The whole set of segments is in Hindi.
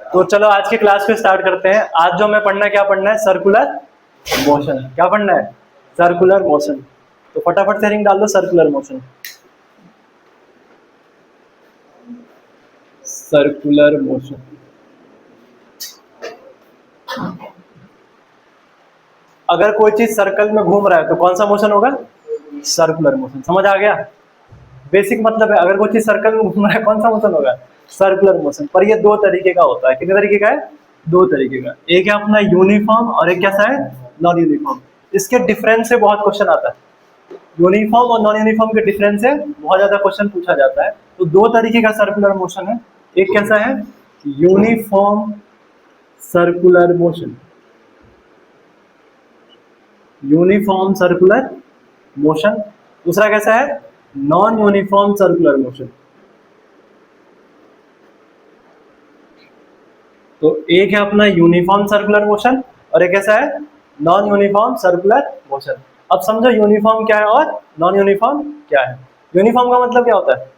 तो चलो आज के क्लास को स्टार्ट करते हैं। आज जो हमें पढ़ना है, क्या पढ़ना है? Circular motion. क्या पढ़ना है? Circular motion. तो फटाफट से रिंग डाल दो, सर्कुलर मोशन। Circular motion. अगर कोई चीज सर्कल में घूम रहा है तो कौन सा मोशन होगा? Circular motion. समझ आ गया? बेसिक मतलब है, अगर कोई चीज सर्कल में घूम रहा है कौन सा मोशन होगा? Circular motion. पर ये दो तरीके का होता है। कितने तरीके का है? दो तरीके का। एक है अपना यूनिफॉर्म और एक कैसा है? Non uniform. इसके डिफरेंस से बहुत क्वेश्चन आता है। यूनिफॉर्म और नॉन यूनिफॉर्म के डिफरेंस से बहुत ज्यादा क्वेश्चन पूछा जाता है। तो दो तरीके का सर्कुलर मोशन है। एक कैसा है? Uniform circular motion. Uniform circular motion. दूसरा कैसा है? Non uniform circular motion. तो एक है अपना यूनिफॉर्म सर्कुलर मोशन और एक ऐसा है नॉन यूनिफॉर्म सर्कुलर मोशन। अब समझो यूनिफॉर्म क्या है और नॉन यूनिफॉर्म क्या है। यूनिफॉर्म का मतलब क्या होता है?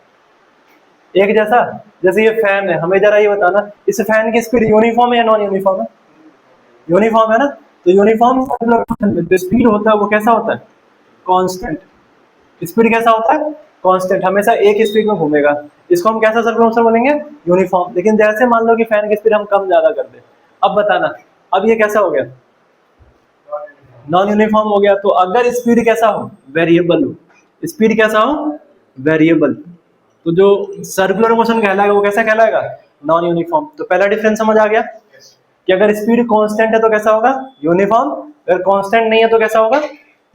एक जैसा। जैसे ये फैन है, हमें जरा ये बताना, इस फैन की स्पीड यूनिफॉर्म है या नॉन यूनिफॉर्म है? यूनिफॉर्म है ना। तो यूनिफॉर्म सर्कुलर मोशन में जो स्पीड होता है वो कैसा होता है? कांस्टेंट। स्पीड कैसा होता है? कांस्टेंट, हमेशा एक स्पीड में घूमेगा। इसको हम कैसा सर्कुलर मोशन बोलेंगे? यूनिफॉर्म। लेकिन जैसे मान लो कि फैन की स्पीड हम कम ज्यादा कर दे, अब बताना, अब ये कैसा हो गया? नॉन यूनिफॉर्म हो गया। तो अगर स्पीड कैसा हो? वेरिएबल हो। स्पीड कैसा हो? वेरिएबल। तो जो सर्कुलर मोशन कहलाएगा वो कैसा कहलाएगा? Non uniform. तो पहला डिफरेंस समझ आ गया कि अगर स्पीड कांस्टेंट है तो कैसा होगा? यूनिफॉर्म। अगर कांस्टेंट नहीं है तो कैसा होगा?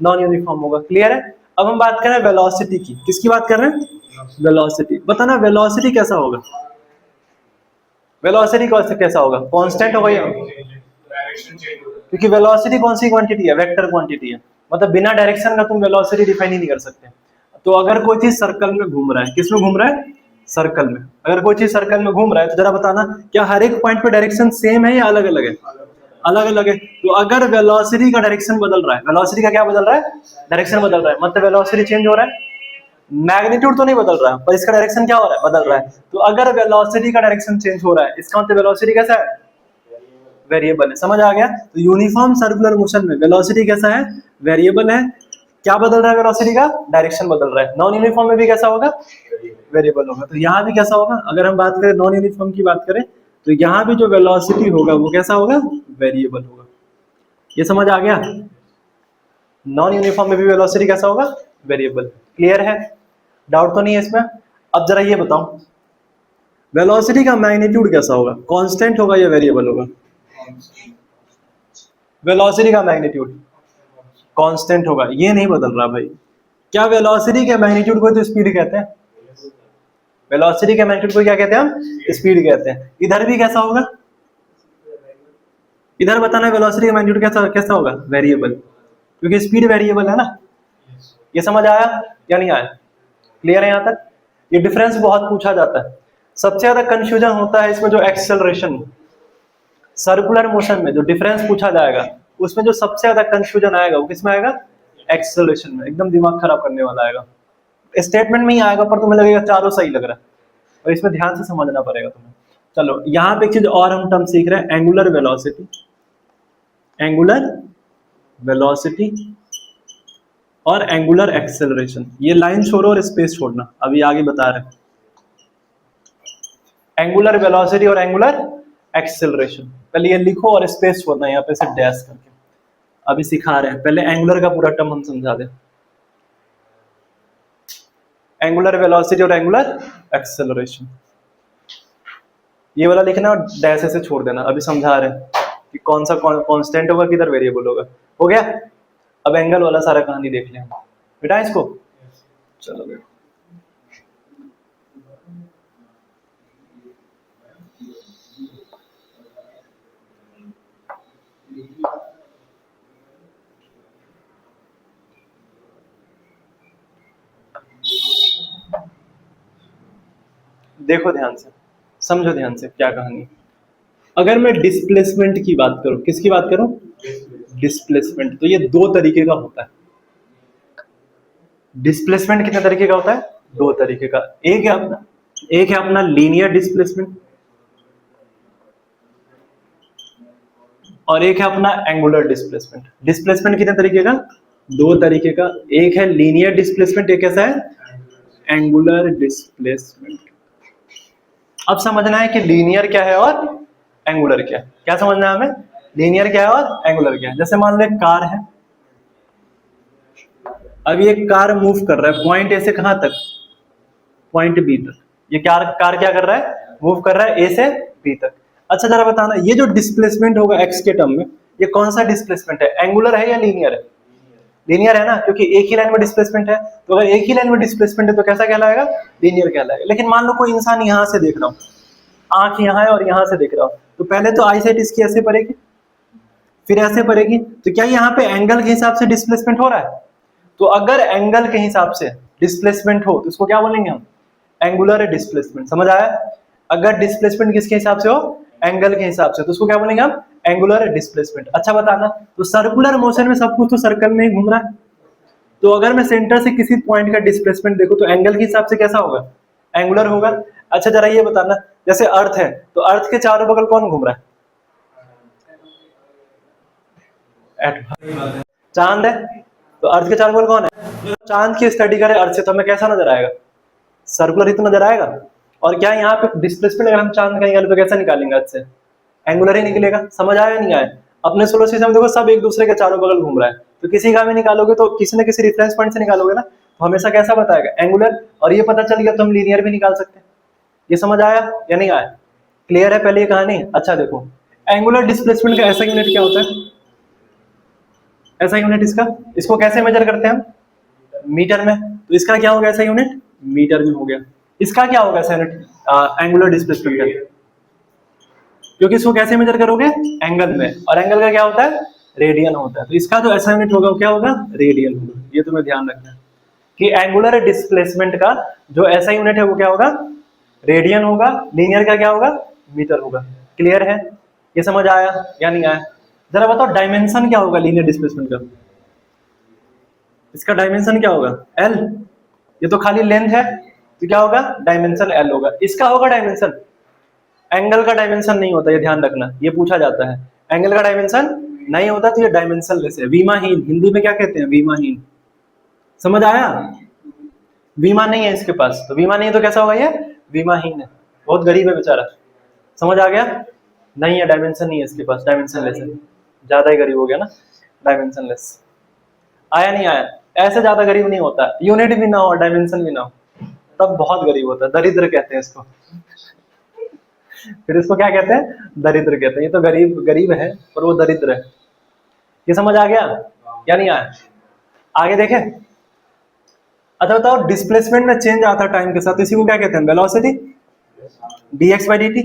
नॉन यूनिफॉर्म होगा। क्लियर है? अब हम बात करें वेलोसिटी की। किसकी बात कर रहे हैं? वेलोसिटी। बताना वेलोसिटी कैसा होगा? वेलोसिटी कैसा होगा? कांस्टेंट होगा या? क्योंकि वेलोसिटी कौन सी क्वांटिटी है? वेक्टर क्वांटिटी है। मतलब बिना डायरेक्शन का तुम वेलोसिटी डिफाइन ही नहीं कर सकते। तो अगर कोई चीज सर्कल में घूम रहा है, किस में घूम रहा है? सर्कल में। अगर कोई चीज सर्कल में घूम रहा है तो जरा बताना, क्या हर एक पॉइंट पे डायरेक्शन सेम है या अलग अलग है? अलग अलग है। तो अगर वेलोसिटी का डायरेक्शन बदल रहा है, वेलोसिटी का क्या बदल रहा है? डायरेक्शन बदल रहा है, मतलब वेलोसिटी चेंज हो रहा है। मैग्नीट्यूड तो नहीं बदल रहा है पर इसका डायरेक्शन क्या हो रहा है? बदल रहा है। तो अगर वेलोसिटी का डायरेक्शन चेंज हो रहा है, इसका मतलब वेलोसिटी कैसा है? वेरिएबल है। समझ आ गया? तो यूनिफॉर्म सर्कुलर मोशन में वेलोसिटी कैसा है? वेरिएबल है। क्या बदल रहा है? वेलोसिटी का डायरेक्शन बदल रहा है। नॉन यूनिफॉर्म में भी कैसा होगा? वेरिएबल होगा। तो यहाँ भी कैसा होगा? अगर हम बात करें नॉन यूनिफॉर्म की बात करें तो यहाँ भी जो वेलोसिटी होगा वो कैसा होगा? वेरिएबल होगा। ये समझ आ गया? नॉन यूनिफॉर्म में भी वेलोसिटी कैसा होगा? वेरिएबल। क्लियर है? डाउट तो नहीं है इसमें? अब जरा ये बताओ, वेलोसिटी का मैग्नीट्यूड कैसा होगा? कांस्टेंट होगा या वेरिएबल होगा? वेलोसिटी का मैग्नीट्यूड कांस्टेंट होगा, ये नहीं बदल रहा भाई। क्या वेलोसिटी के मैग्नीट्यूड को तो स्पीड कहते हैं? वेलोसिटी के मैग्नीट्यूड को क्या कहते हैं हम? स्पीड कहते हैं। इधर भी कैसा होगा? इधर बताना वेलोसिटी का मैग्नीट्यूड कैसा कैसा होगा? वेरिएबल। क्योंकि स्पीड वेरिएबल है ना। ये समझ आया या नहीं आया? क्लियर है यहाँ तक? ये डिफरेंस बहुत पूछा जाता है। सबसे ज्यादा कंफ्यूजन होता है इसमें जो एक्सेलरेशन, सर्कुलर मोशन में जो डिफरेंस पूछा जाएगा उसमें जो सबसे ज्यादा कंफ्यूजन आएगा वो किसमें आएगा? एक्सेलरेशन में। एकदम दिमाग खराब करने वाला आएगा। स्टेटमेंट में ही आएगा पर तुम्हें लगेगा चारों सही लग रहा है, और इसमें ध्यान से समझना पड़ेगा तुम्हें। चलो यहाँ पे एक चीज और हम टर्म सीख रहे हैं, एंगुलर वेलोसिटी। एंगुलर वेलोसिटी और एंगुलर एक्सेलरेशन। ये लाइन छोड़ो और स्पेस छोड़ना, अभी आगे बता रहे हैं। एंगुलर वेलोसिटी और एंगुलर एक्सेलरेशन, पहले ये लिखो और स्पेस छोड़ना यहाँ पे से डैश करके। अभी सिखा रहे हैं, पहले एंगुलर का पूरा टर्म हम समझा दें। एंगुलर वेलोसिटी और एंगुलर एक्सेलरेशन, ये वाला लिखना और डैश से छोड़ देना। अभी समझा रहे हैं कि कौन सा कांस्टेंट होगा, किधर वेरिएबल होगा। हो गया? अब एंगल वाला सारा कहानी देख लें बेटा इसको। चलो बेटा, देखो ध्यान से, समझो ध्यान से क्या कहानी। अगर मैं डिस्प्लेसमेंट की बात करूं, किसकी बात करूं? डिस्प्लेसमेंट। तो ये दो तरीके का होता है। डिस्प्लेसमेंट कितने तरीके का होता है? दो तरीके का। एक है अपना लीनियर डिस्प्लेसमेंट। और एक है अपना एंगुलर डिस्प्लेसमेंट। डिस्प्लेसमेंट कितने तरीके का? दो तरीके का। एक है लीनियर डिस्प्लेसमेंट, एक कैसा है? Angular displacement. अब समझना है कि लीनियर क्या है और एंगुलर क्या है। क्या समझना है हमें? लीनियर क्या है और एंगुलर क्या है। जैसे मान लो एक कार है, अभी एक कार मूव कर रहा है पॉइंट ए से कहां तक? पॉइंट बी तक। ये कार कार क्या कर रहा है? मूव कर रहा है ए से बी तक। अच्छा जरा बताना, ये जो डिस्प्लेसमेंट होगा एक्स के टर्म में, ये कौन सा डिस्प्लेसमेंट है? एंगुलर है या लीनियर है? लीनियर है ना, क्योंकि एक ही लाइन में डिस्प्लेसमेंट है। तो अगर एक ही लाइन में डिस्प्लेसमेंट है तो कैसा कहलाएगा? लीनियर कहलाएगा। लेकिन मान लो कोई इंसान यहां से देख रहा हो, आंख यहाँ है और यहां से देख रहा हो, तो पहले तो आई साइट इसकी ऐसे पड़ेगी, फिर ऐसे पड़ेगी, तो क्या यहाँ पे एंगल के हिसाब से डिस्प्लेसमेंट हो रहा है? तो अगर एंगल के हिसाब से डिस्प्लेसमेंट हो तो इसको क्या बोलेंगे हम? Angular displacement. समझ आया? अगर डिस्प्लेसमेंट किसके हिसाब से हो? एंगल के हिसाब से, तो उसको क्या बोलेंगे हम? Angular displacement. अच्छा बताना, तो सर्कुलर मोशन में सब कुछ तो सर्कल में ही घूम रहा है, तो अगर मैं सेंटर से किसी पॉइंट का डिस्प्लेसमेंट देखूं तो एंगल के हिसाब से कैसा होगा? एंगुलर होगा। अच्छा जरा ये बताना, जैसे अर्थ है तो अर्थ के चारों बगल कौन घूम रहा है? चांद है, तो अर्थ के चारों बगल कौन है? चांद की स्टडी करे अर्थ से तो हमें कैसा नजर आएगा? सर्कुलर ही तो नजर आएगा। और क्या यहाँ पे डिस्प्लेसमेंट अगर हम चांद का निकाले तो कैसा निकालेंगे? अर्थ से एंगुलर ही निकलेगा। समझ आया नहीं आया? अपने सोलर सिस्टम देखो सब एक दूसरे के चारों बगल घूम रहा है, तो किसी का भी निकालोगे तो किसी न किसी रेफरेंस पॉइंट से निकालोगे ना, तो हमेशा कैसा बताएगा? एंगुलर। और ये पता चल गया तो हम लीनियर भी निकाल सकते हैं। ये समझ आया या नहीं आया? क्लियर है पहले ये कहानी? अच्छा देखो, एंगुलर डिस्प्लेसमेंट का ऐसा यूनिट क्या होता है? ऐसा यूनिट इसका, इसको कैसे मेजर करते हैं हम? मीटर में। तो इसका क्या होगा ऐसा यूनिट? मीटर में हो गया। इसका क्या होगा ऐसा यूनिट एंगुलर डिस्प्लेसमेंट का? क्योंकि इसको कैसे मेजर करोगे? एंगल में, और एंगल का क्या होता है? रेडियन होता है। तो इसका जो ऐसा यूनिट होगा वो क्या होगा? रेडियन होगा। ये तुम्हें ध्यान रखना है कि एंगुलर डिस्प्लेसमेंट का जो ऐसा यूनिट है वो क्या होगा? रेडियन होगा। लीनियर का क्या होगा? मीटर होगा। क्लियर है? ये समझ आया या नहीं आया? जरा बताओ डायमेंशन क्या होगा लीनियर डिस्प्लेसमेंट का? इसका डायमेंशन क्या होगा? एल। ये तो खाली लेंथ है, तो क्या होगा? डायमेंशन एल होगा। इसका होगा डायमेंशन, एंगल का डायमेंशन नहीं होता, ये ध्यान रखना, ये पूछा जाता है। एंगल का डायमेंशन नहीं होता तो ये डायमेंशन लेस है, विमाहीन। हिंदी में क्या कहते हैं? विमाहीन। समझ आया? विमा नहीं है इसके पास, तो विमा नहीं है तो कैसा होगा? ये विमाहीन है, बहुत गरीब है बेचारा। समझ आ गया? नहीं है, डायमेंशन नहीं है इसके पास, डायमेंशन लेस है। ज्यादा ही गरीब हो गया ना, डायमेंशन लेस। आया नहीं आया? ऐसे ज्यादा गरीब नहीं होता, यूनिट भी ना हो डायमेंशन भी ना हो, तब बहुत गरीब होता है। दरिद्र कहते हैं इसको। फिर इसको क्या कहते हैं? दरिद्र कहते हैं। ये तो गरीब गरीब है पर वो दरिद्र है। ये समझ आ गया या नहीं आया? आगे देखें। अच्छा बताओ, डिस्प्लेसमेंट में चेंज आता है टाइम के साथ, इसी को क्या कहते हैं? वेलोसिटी। dx by dt,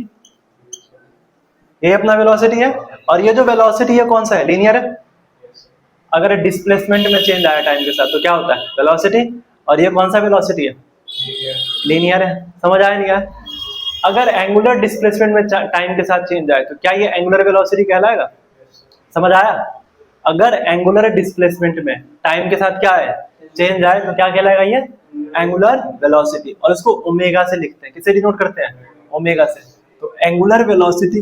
ये अपना वेलोसिटी है। और ये जो वेलोसिटी है कौन सा है? लीनियर है। अगर डिस्प्लेसमेंट में चेंज आया टाइम के साथ तो क्या होता है? वेलोसिटी। और ये कौन सा वेलोसिटी है? लीनियर है। समझ आया नहीं आया? अगर एंगुलर डिस्प्लेसमेंट में टाइम के साथ चेंज आए तो क्या ये एंगुलर वेलोसिटी कहलाएगा? समझ आया? अगर एंगुलर डिस्प्लेसमेंट में टाइम के साथ क्या है? चेंज आए तो क्या कहलाएगा? ये एंगुलर वेलोसिटी। और इसको ओमेगा से लिखते हैं। किससे डिनोट करते हैं? ओमेगा से। तो एंगुलर वेलोसिटी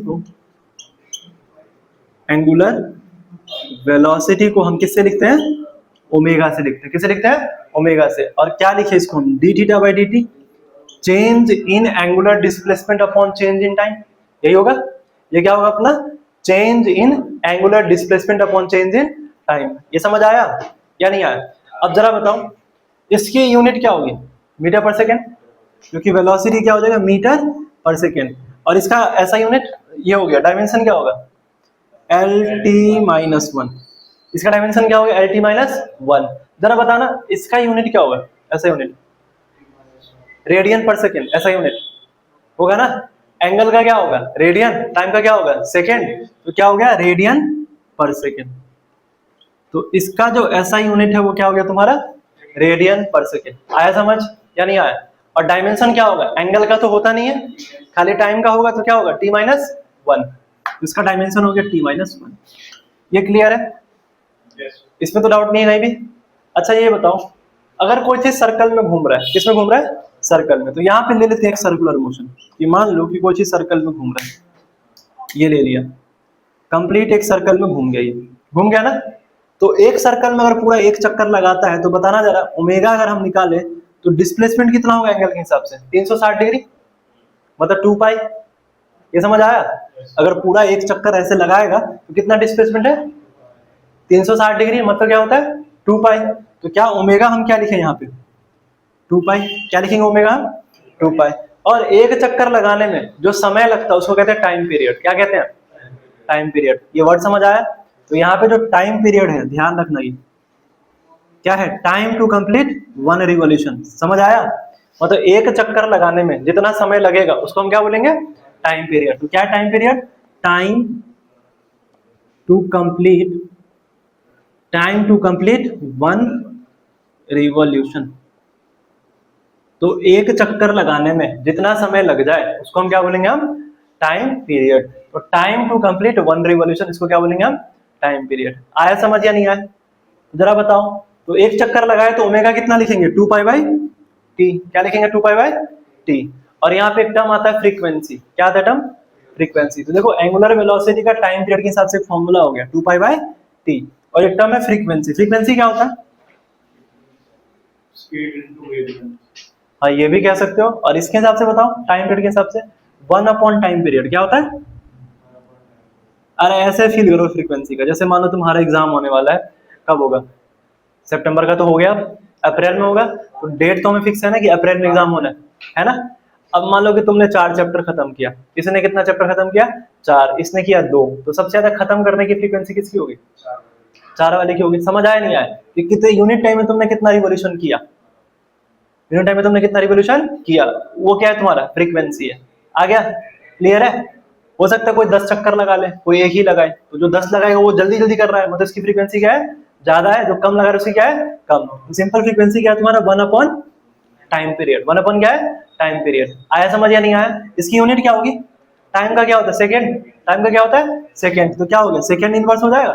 को हम किससे लिखते हैं? ओमेगा से लिखते हैं। किससे लिखते हैं? ओमेगा से। और क्या लिखे इसको हम? D theta by D T, change in angular displacement upon change in time. यही होगा। ये क्या होगा अपना? Change in angular displacement upon change in time. ये समझ आया या नहीं आया? अब जरा बताओ इसकी यूनिट क्या होगी? मीटर पर सेकेंड, क्योंकि वेलोसिटी क्या हो जाएगा? मीटर पर सेकेंड। और इसका ऐसा यूनिट ये हो गया। डायमेंशन क्या होगा? LT-1। इसका डायमेंशन क्या होगा? LT-1। जरा बताना इसका यूनिट क्या होगा? ऐसा यूनिट रेडियन पर सेकेंड, ऐसा यूनिट होगा ना। एंगल का क्या होगा? रेडियन। टाइम का क्या होगा? सेकेंड। तो क्या हो गया? रेडियन पर सेकेंड। तो इसका जो ऐसा यूनिट है वो क्या हो गया तुम्हारा? रेडियन पर सेकेंड। आया समझ या नहीं आया? और डायमेंशन क्या होगा? एंगल का तो होता नहीं है, खाली टाइम का होगा, तो क्या होगा? T-1। इसका डायमेंशन हो गया T-1। ये क्लियर है? इसमें तो डाउट नहीं है भी? अच्छा ये बताओ, अगर कोई चीज सर्कल में घूम रहा है, किसमें घूम रहा है? सर्कल में। तो यहाँ पे ले लेते हैं एक सर्कुलर मोशन। कि मान लो कि कोई चीज सर्कल में घूम रहा है, ये ले लिया। कंप्लीट एक सर्कल में घूम गया, ये घूम गया ना। तो एक सर्कल में अगर पूरा एक चक्कर लगाता है तो बताना जरा, ओमेगा अगर हम निकाले तो डिस्प्लेसमेंट कितना होगा एंगल के हिसाब से? 360 डिग्री, मतलब 2 पाई। ये समझ आया? अगर पूरा एक चक्कर ऐसे लगाएगा तो कितना डिस्प्लेसमेंट है? 360 डिग्री, मतलब क्या होता है? 2 पाई। तो क्या ओमेगा हम क्या लिखें यहाँ पे? 2 पाई। क्या लिखेंगे ओमेगा हम? 2 पाई। और एक चक्कर लगाने में जो समय लगता है उसको कहते हैं टाइम पीरियड। क्या कहते हैं? Time period. ये वर्ड समझ आया? तो यहाँ पे जो टाइम पीरियड है, ध्यान रखना, ये क्या है? Time to complete 1 revolution. समझ आया? मतलब एक चक्कर लगाने में जितना समय लगेगा उसको हम क्या बोलेंगे? Time period. तो क्या है time period? Time to complete, time to complete 1 revolution. तो एक चक्कर लगाने में जितना समय लग जाए उसको हम क्या बोलेंगे? हम टाइम पीरियड। तो टाइम टू कंप्लीट 1 रिवॉल्यूशन, इसको क्या बोलेंगे हम? Time period. आया समझ या नहीं आया? जरा बताओ। तो एक चक्कर लगाए तो ओमेगा कितना लिखेंगे? 2 पाई बाई टी। क्या लिखेंगे? 2 पाई बाई टी। और यहाँ पे एक टर्म आता है फ्रीक्वेंसी। क्या आता है टर्म? फ्रीक्वेंसी। तो देखो एंगुलर वेलोसिटी का टाइम पीरियड के हिसाब से फॉर्मूला हो गया 2 पाई बाई टी, और एक टर्म है फ्रीक्वेंसी। फ्रीक्वेंसी क्या होता है? Speed into wavelength. हाँ, ये भी कह सकते हो। और इसके हिसाब से बताओ, टाइम पीरियड के हिसाब से 1 अपॉन टाइम पीरियड क्या होता है? अरे ऐसे फील करो फ्रीक्वेंसी का, जैसे मानो तुम्हारा एग्जाम होने वाला है, कब होगा? सितंबर का तो हो गया, अप्रैल में होगा। तो डेट तो हमें फिक्स है ना कि अप्रैल में एग्जाम होना है ना? अब मान लो कि तुमने 4 चैप्टर खत्म किया, इसने कितना चैप्टर खत्म किया? 4, इसने किया 2, तो सबसे ज्यादा खत्म करने की फ्रीक्वेंसी किसकी होगी? 4 वाले की होगी। समझ आया नहीं आया? कि कितने यूनिट टाइम में तुमने कितना रिवॉल्यूशन किया? यूनिट टाइम में तुमने कितना रिवॉल्यूशन किया, वो क्या है? तुम्हारा फ्रीक्वेंसी है। आ गया? क्लियर है? हो सकता है कोई 10 चक्कर लगा ले, कोई एक ही लगाए, तो जो 10 लगाएगा वो जल्दी जल्दी कर रहा है, मतलब इसकी फ्रीक्वेंसी क्या है? ज्यादा है। जो कम लगा रहा है उसकी क्या है? कम। सिंपल फ्रीक्वेंसी क्या है तुम्हारा? 1 अपॉन टाइम पीरियड। 1 अपॉन क्या है? Time period. आया समझ या नहीं आया? इसकी यूनिट क्या होगी? टाइम का क्या होता है? सेकेंड। टाइम का क्या होता है? सेकेंड। तो क्या हो गया? सेकेंड इनवर्स हो जाएगा।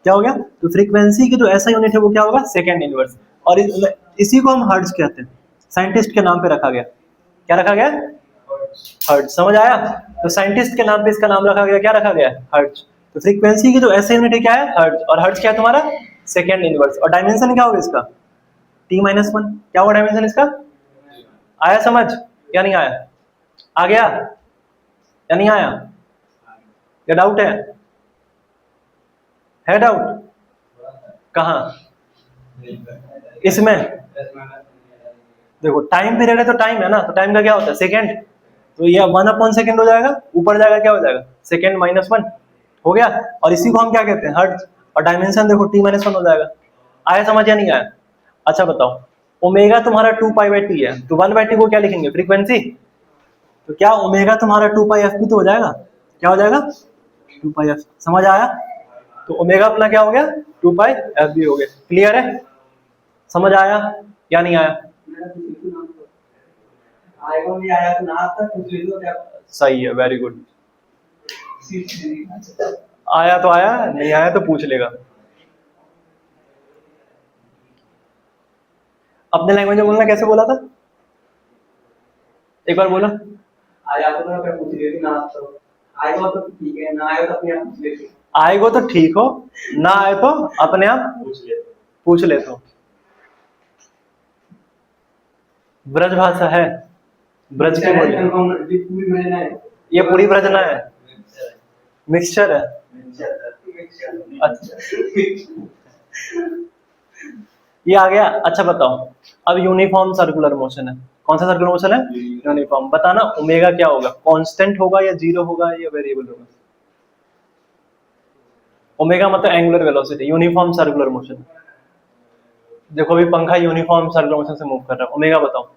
क्या हो गया? तो फ्रीक्वेंसी की जो ऐसा यूनिट है वो क्या होगा? Second inverse. और इसी को हम हर्ट्ज कहते हैं, साइंटिस्ट के नाम पे रखा गया। क्या रखा गया? हर्ट्ज। समझ आया? तो साइंटिस्ट के नाम पे इसका नाम रखा गया। क्या रखा गया? हर्ट्ज। तो फ्रीक्वेंसी की जो ऐसे यूनिट है क्या है? हर्ट्ज। और हर्ट्ज क्या है तुम्हारा? Second inverse. और डायमेंशन क्या होगा इसका? t-1। क्या होगा डायमेंशन इसका? आया समझ या नहीं आया? आ गया या नहीं आया? या डाउट है? डाउट? कहाँ? इसमें देखो टाइम पीरियड है तो टाइम है ना, तो टाइम का क्या होता है? सेकेंड। तो ये 1 अपॉन सेकेंड हो जाएगा, ऊपर जाएगा क्या हो जाएगा? सेकेंड माइनस 1 हो गया। और इसी को हम क्या कहते हैं? हर्ट्ज। और डायमेंशन देखो t-1 हो जाएगा। आया समझ या नहीं आया? अच्छा बताओ, ओमेगा तुम्हारा 2 पाई बाई टी है, तो 1 बाई टी को क्या लिखेंगे? फ्रीक्वेंसी। तो क्या ओमेगा तुम्हारा 2 पाई एफ भी तो हो जाएगा? क्या हो जाएगा? 2 पाई एफ। समझ आया? तो ओमेगा अपना क्या हो गया? 2 पाई एफ भी हो गया। क्लियर है? समझ आया या नहीं आया? आएगा भी आया तो ना आता कुछ ले लो क्या। सही है, वेरी गुड। आया तो आया, नहीं आया तो पूछ लेगा। अपने लैंग्वेज में बोलना कैसे बोला था? एक बार बोला। आया तो मैं पूछ लेती ना तो आएगा तो ठीक है, ना आएगा तो अपने आप पूछ लेती। आएगो तो ठीक हो, ना आए तो अपने आप पूछ ले तो। ब्रज भाषा है, ब्रज की बोली। ये पूरी ब्रजना है, मिक्सचर है। अच्छा ये आ गया। अच्छा बताओ, अब यूनिफॉर्म सर्कुलर मोशन है। कौन सा सर्कुलर मोशन है? यूनिफॉर्म। बताना ओमेगा क्या होगा? कांस्टेंट होगा या जीरो होगा या वेरिएबल होगा? ओमेगा मतलब angular velocity, uniform circular motion. देखो अभी पंखा यूनिफॉर्म सर्कुलर मोशन से मूव कर रहा है, ओमेगा बताओ।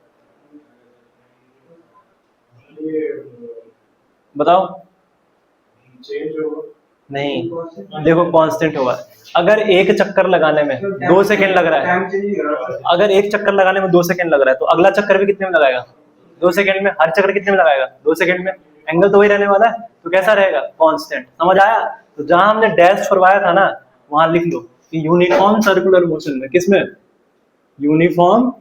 बताओ। नहीं, देखो कांस्टेंट होगा। अगर एक चक्कर लगाने में 2 सेकंड लग रहा है, अगर एक चक्कर लगाने में 2 सेकंड लग रहा है तो अगला चक्कर भी कितने में लगाएगा? 2 सेकंड में। हर चक्कर कितने में लगाएगा? 2 सेकंड में। एंगल तो वही रहने वाला है, तो कैसा रहेगा? कांस्टेंट। समझ आया? तो जहां हमने डैश छुड़वाया था ना, वहां लिख लो कि यूनिफॉर्म सर्कुलर मोशन में, किसमें? यूनिफॉर्म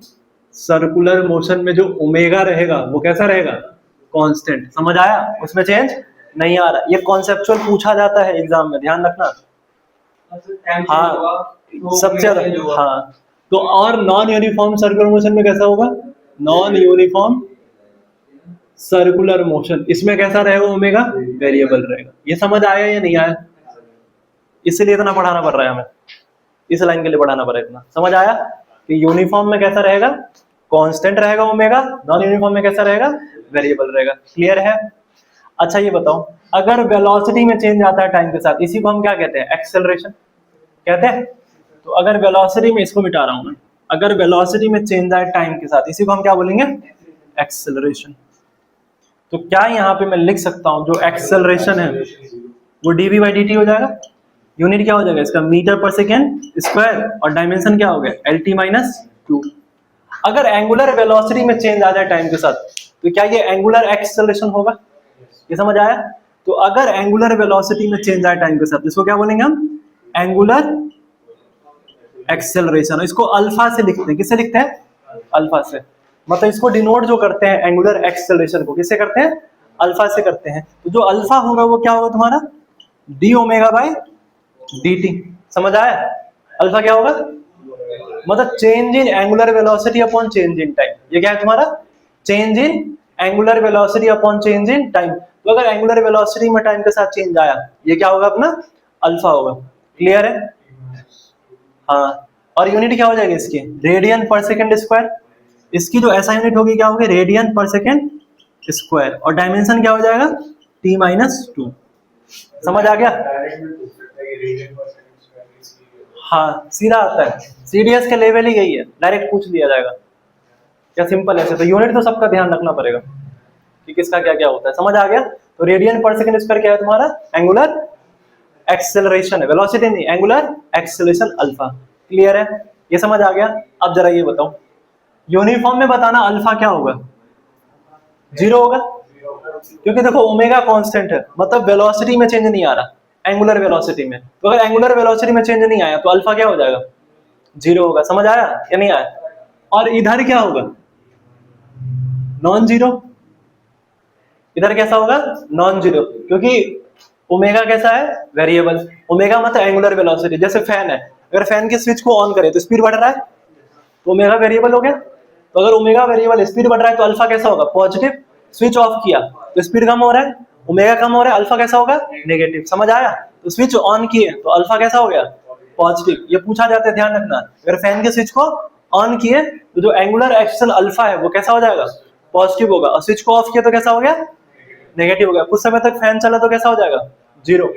सर्कुलर मोशन में जो ओमेगा रहेगा वो कैसा रहेगा? कांस्टेंट। समझ आया? उसमें चेंज नहीं आ रहा, ये कॉन्सेप्चुअल पूछा जाता है एग्जाम में, ध्यान रखना। हाँ सबसे ज्यादा, हाँ तो और नॉन यूनिफॉर्म सर्कुलर मोशन में कैसा होगा, नॉन यूनिफॉर्म सर्कुलर मोशन, इसमें कैसा रहेगा ओमेगा, वेरिएबल रहेगा। ये समझ आया या नहीं आया, इसलिए इतना पढ़ाना पड़ रहा है हमें, इस लाइन के लिए पढ़ाना पड़ रहा है इतना। समझ आया कि यूनिफॉर्म में कैसा रहेगा, कांस्टेंट रहेगा ओमेगा, नॉन यूनिफॉर्म में कैसा रहेगा, वेरिएबल रहेगा। क्लियर है। अच्छा ये बताओ, अगर वेलोसिटी में चेंज आता है टाइम के साथ, इसी को हम क्या कहते हैं, एक्सेलरेशन कहते हैं। तो अगर वेलोसिटी में, इसको मिटा रहा हूं मैं, अगर वेलोसिटी में चेंज आए टाइम के साथ, इसी को हम क्या बोलेंगे, एक्सेलरेशन। तो क्या यहाँ पे मैं लिख सकता हूँ जो एक्सेलरेशन है वो डीवी बाई डी टी हो जाएगा। यूनिट क्या हो जाएगा इसका, मीटर पर सेकेंड स्क्वायर, और डायमेंशन क्या हो गया, एल टी माइनस टू। अगर एंगुलर वेलोसिटी में चेंज आ जाए टाइम के साथ, तो क्या ये एंगुलर एक्सेलरेशन होगा, ये समझ आया। तो अगर एंगुलर वेलोसिटी में चेंज आए टाइम के साथ, इसको क्या बोलेंगे हम, एंगुलर एक्सेलरेशन। इसको अल्फा से लिखते हैं, किससे लिखते हैं, अल्फा से। मतलब इसको डिनोट जो करते हैं एंगुलर एक्सेलरेशन को, किससे करते हैं, अल्फा से करते हैं। तो जो अल्फा होगा वो क्या होगा तुम्हारा, D omega by D T. समझ आया, अल्फा क्या होगा, मतलब change in angular velocity upon change in time. ये क्या है तुम्हारा, change in angular velocity upon change in time. तो अगर एंगुलर वेलोसिटी में टाइम के साथ चेंज आया, ये क्या होगा अपना, अल्फा होगा। क्लियर है। हाँ, और यूनिट क्या हो जाएगी इसकी, रेडियन पर सेकेंड स्क्वायर। इसकी जो ऐसा यूनिट होगी क्या होगी, रेडियन पर सेकेंड स्क्वायर, और डायमेंशन क्या हो जाएगा, टी माइनस टू। समझ आ गया। हाँ सीधा आता है, सीडीएस के लेवल ही यही है, डायरेक्ट पूछ लिया जाएगा। क्या सिंपल है। तो यूनिट तो सबका ध्यान रखना पड़ेगा कि किसका क्या क्या होता है। समझ आ गया। तो रेडियन पर सेकेंड स्क्वायर क्या है तुम्हारा, एंगुलर एक्सेलरेशन है, वेलोसिटी नहीं, एंगुलर एक्सेलरेशन अल्फा। क्लियर है, ये समझ आ गया। अब जरा ये बताओ, यूनिफॉर्म में बताना अल्फा क्या होगा, जीरो होगा, क्योंकि देखो ओमेगा कांस्टेंट है, मतलब वेलोसिटी में चेंज नहीं आ रहा एंगुलर वेलोसिटी में। तो अगर एंगुलर वेलोसिटी में चेंज नहीं आया तो अल्फा क्या हो जाएगा, जीरो होगा। समझ आया या नहीं आया। और इधर क्या होगा, नॉन जीरो। इधर कैसा होगा, नॉन जीरो, क्योंकि ओमेगा कैसा है, वेरिएबल। ओमेगा मतलब एंगुलर वेलोसिटी। जैसे फैन है, अगर फैन के स्विच को ऑन करे तो स्पीड बढ़ रहा है, तो ओमेगा वेरिएबल हो गया। तो अगर ओमेगा वेरिएबल, स्पीड बढ़ रहा है, तो अल्फा कैसा होगा, पॉजिटिव। स्विच ऑफ किया तो स्पीड कम हो रहा है, ओमेगा कम हो रहा है, अल्फा कैसा होगा, नेगेटिव। समझ आया। तो स्विच ऑन किए तो अल्फा कैसा हो गया, पॉजिटिव। ये पूछा जाता है, ध्यान रखना। अगर फैन के स्विच को ऑन किए तो जो एंगुलर एक्सेल अल्फा है वो कैसा हो जाएगा, पॉजिटिव होगा, और स्विच को ऑफ किया तो कैसा हो गया, नेगेटिव हो गया। कुछ समय तक फैन चला तो कैसा हो जाएगा, जीरो,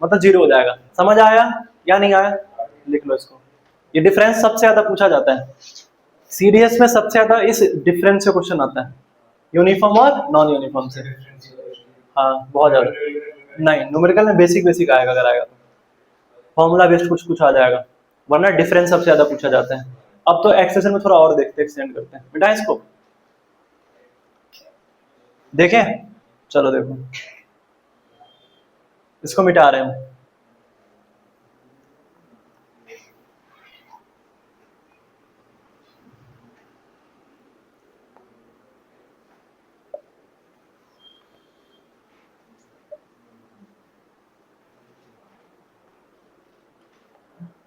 मतलब जीरो हो जाएगा। समझ आया या नहीं आया, लिख लो इसको। ये डिफरेंस सबसे ज्यादा पूछा जाता है सीडीएस में, सबसे ज्यादा इस डिफरेंस से क्वेश्चन आता है, यूनिफॉर्म और नॉन यूनिफॉर्म से। हाँ बहुत ज्यादा। नहीं, न्यूमेरिकल में बेसिक बेसिक आएगा, अगर आएगा फॉर्मूला बेस्ड कुछ कुछ आ जाएगा, वरना डिफरेंस सबसे ज्यादा पूछा जाता है। अब तो एक्सेशन में थोड़ा और देखते हैं, एक्सटेंड करते हैं। बेटा इसको देखें, चलो देखो, इसको मिटा रहे हैं।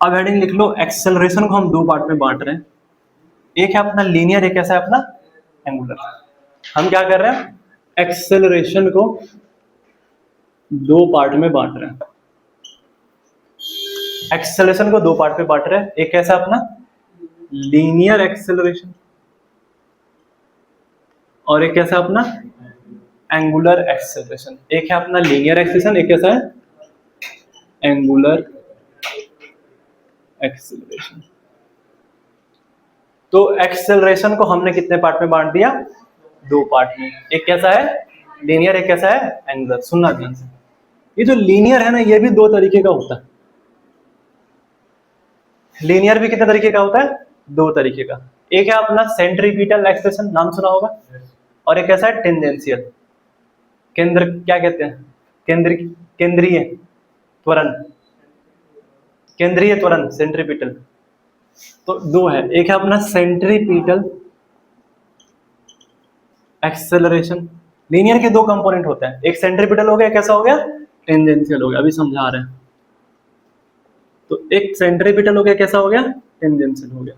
अब हेडिंग लिख लो, एक्सेलरेशन को हम दो पार्ट में बांट रहे हैं। एक है अपना लीनियर, एक ऐसा है अपना एंगुलर। हम क्या कर रहे हैं, एक्सेलरेशन को दो पार्ट में बांट रहे हैं। एक्सेलरेशन को दो पार्ट में बांट रहे हैं, एक कैसा अपना लीनियर एक्सेलरेशन, और एक कैसा अपना एंगुलर एक्सेलरेशन। एक है अपना लीनियर एक्सेलरेशन, एक कैसा है एंगुलर एक्सेलरेशन। तो एक्सेलरेशन को हमने कितने पार्ट में बांट दिया, दो पार्ट में। एक कैसा है लीनियर, एक कैसा है एंगुलर। सुनना ध्यान से, ये जो लीनियर है ना, ये भी दो तरीके का होता है। लीनियर भी कितने तरीके का होता है, दो तरीके का। एक है अपना सेंट्रीपिटल एक्सेलरेशन, नाम सुना होगा, और एक कैसा है टेंजेंशियल। केंद्र क्या कहते हैं, केंद्रीय त्वरण, केंद्रीय त्वरण सेंट्रीपिटल। तो दो है, एक है अपना सेंट्रीपिटल एक्सेलरेशन, लीनियर के दो कंपोनेंट होते हैं, एक सेंट्रीपिटल हो गया, कैसा हो गया, टेंजेंशियल हो गया। अभी समझा रहे हैं। तो एक सेंट्रीपिटल हो गया, कैसा हो गया, टेंजेंशियल हो गया।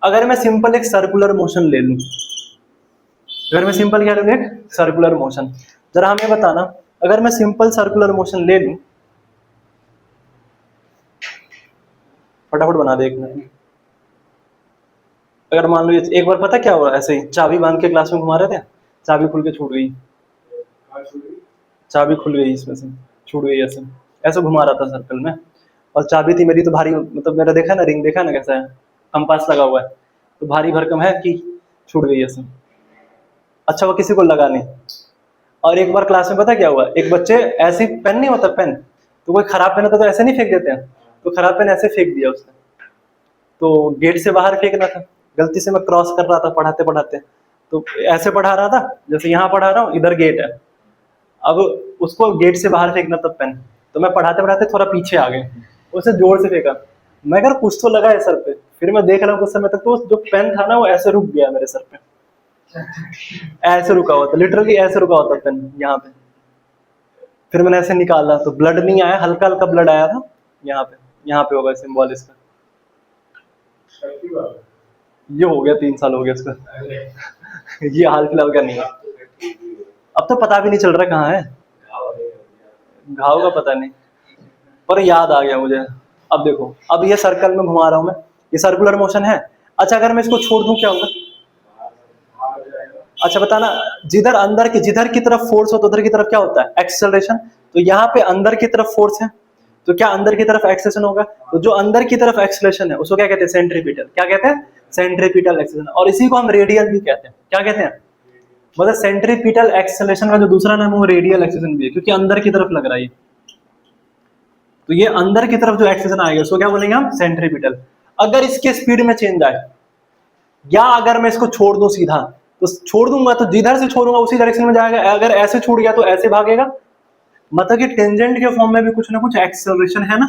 अगर मैं सिंपल एक सर्कुलर मोशन ले लूं, अगर मैं सिंपल क्या ले लूं, एक सर्कुलर मोशन, जरा हमें बताना, अगर मैं सिंपल सर्कुलर मोशन ले लूं, फटाफट बना दे एक मिनट। अगर मान लो एक बार पता क्या हुआ, ऐसे ही चाबी बांध के क्लास में घुमा रहे थे, चाबी खुल के छूट गई, चाबी खुल गई इसमें से, छूट गई, ऐसे ऐसे घुमा रहा था सर्कल में, और चाबी थी मेरी तो भारी, मतलब मेरा देखा ना, रिंग देखा ना कैसा है, कंपास लगा हुआ है, तो भारी भरकम है कि छूट गई ऐसे। अच्छा वो किसी को लगा नहीं। और एक बार क्लास में पता क्या हुआ, एक बच्चे ऐसे, पेन नहीं होता पेन, तो कोई खराब पेन होता तो ऐसे नहीं फेंक देते हैं, तो खराब पेन ऐसे फेंक दिया उसने, तो गेट से बाहर फेंकना था, गलती से मैं क्रॉस कर रहा था पढ़ाते पढ़ाते, तो ऐसे पढ़ा रहा था, जैसे यहाँ पढ़ा रहा हूँ, इधर गेट है, अब उसको गेट से बाहर फेंकना था पेन, तो मैं पढ़ाते पढ़ाते थोड़ा पीछे आ गए, उसे जोर से फेंका, मैं अगर कुछ तो लगा है सर पे, फिर मैं देख रहा हूँ कुछ समय तक, तो जो पेन था ना वो ऐसे रुक गया मेरे सर पे, ऐसे रुका हुआ था, लिटरली ऐसे रुका हुआ था पेन यहाँ पे, फिर मैंने ऐसे निकाला तो ब्लड नहीं आया, हल्का हल्का ब्लड आया था यहाँ पे होगा सिंबल इसका। ये हो गया 3 साल हो गया इसका। ये हाल फिलहाल का नहीं है, अब तो पता भी नहीं चल रहा कहाँ है, घाव का पता नहीं, पर याद आ गया मुझे। अब देखो, अब ये सर्कल में घुमा रहा हूं मैं, ये सर्कुलर मोशन है। अच्छा अगर मैं इसको छोड़ दूं क्या होगा, अच्छा बताना, जिधर की तरफ फोर्स हो तो उधर की तरफ क्या होता है, एक्सेलरेशन। तो यहाँ पे अंदर की तरफ फोर्स है, तो क्या अंदर की तरफ एक्सेलरेशन होगा, तो जो अंदर की तरफ एक्सेलरेशन है उसको क्या कहते हैं, सेंट्रीपिटल। क्या कहते हैं, सेंट्रीपिटल एक्सेलरेशन। और इसी को हम रेडियल भी कहते हैं। क्या कहते हैं, मतलब सेंट्रीपिटल एक्सेलरेशन का जो दूसरा नाम है वो रेडियल एक्सेलरेशन भी है, क्योंकि अंदर की तरफ लग रहा है। तो ये अंदर की तरफ जो एक्सेलरेशन आएगा उसको क्या बोलेंगे हम, सेंट्रीपिटल। अगर इसके स्पीड में चेंज आए, या अगर मैं इसको छोड़ दूं सीधा, तो छोड़ दूंगा तो जिधर से छोड़ूंगा उसी डायरेक्शन में जाएगा, अगर ऐसे छूट गया तो ऐसे भागेगा, मतलब कि टेंजेंट के फॉर्म में भी कुछ ना कुछ एक्सेलरेशन है ना।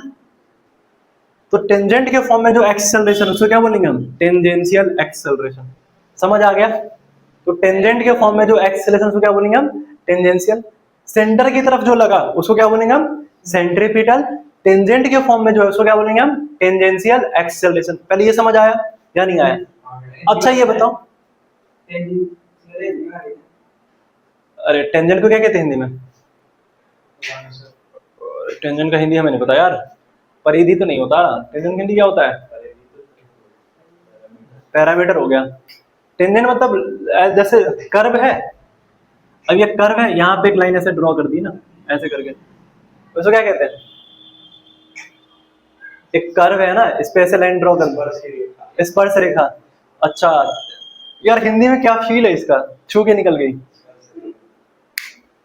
तो टेंजेंट के फॉर्म में जो एक्सेलरेशन उसको क्या बोलेंगे हम, टेंजेंशियल एक्सेलरेशन। समझ आ गया। तो टेंजेंट के फॉर्म में जो एक्सेलरेशन उसको क्या बोलेंगे हम, टेंजेंशियल। सेंटर की तरफ जो लगा उसको क्या बोलेंगे हम, सेंट्रीपिटल। टेंजेंट के फॉर्म में जो है उसको क्या बोलेंगे हम, टेंजेंशियल एक्सेलरेशन। पहले ये समझ आया या नहीं आया। अच्छा ये बताओ, अरे टेंजेंट को क्या कहते हैं हिंदी में, टेंजेंट का हिंदी हमें नहीं पता यार, परिधि तो नहीं होता, टेंजेंट हिंदी क्या होता है, पैरामीटर हो गया। टेंजेंट मतलब जैसे कर्व है, अब ये कर्व है, यहाँ पे एक लाइन ऐसे ड्रॉ कर दी ना, ऐसे करके, उसको क्या कहते हैं, एक कर्व है ना, इस पे ऐसे लाइन ड्रॉ कर, स्पर्श रेखा। अच्छा यार हिंदी में क्या फील है इसका, छू के निकल गई,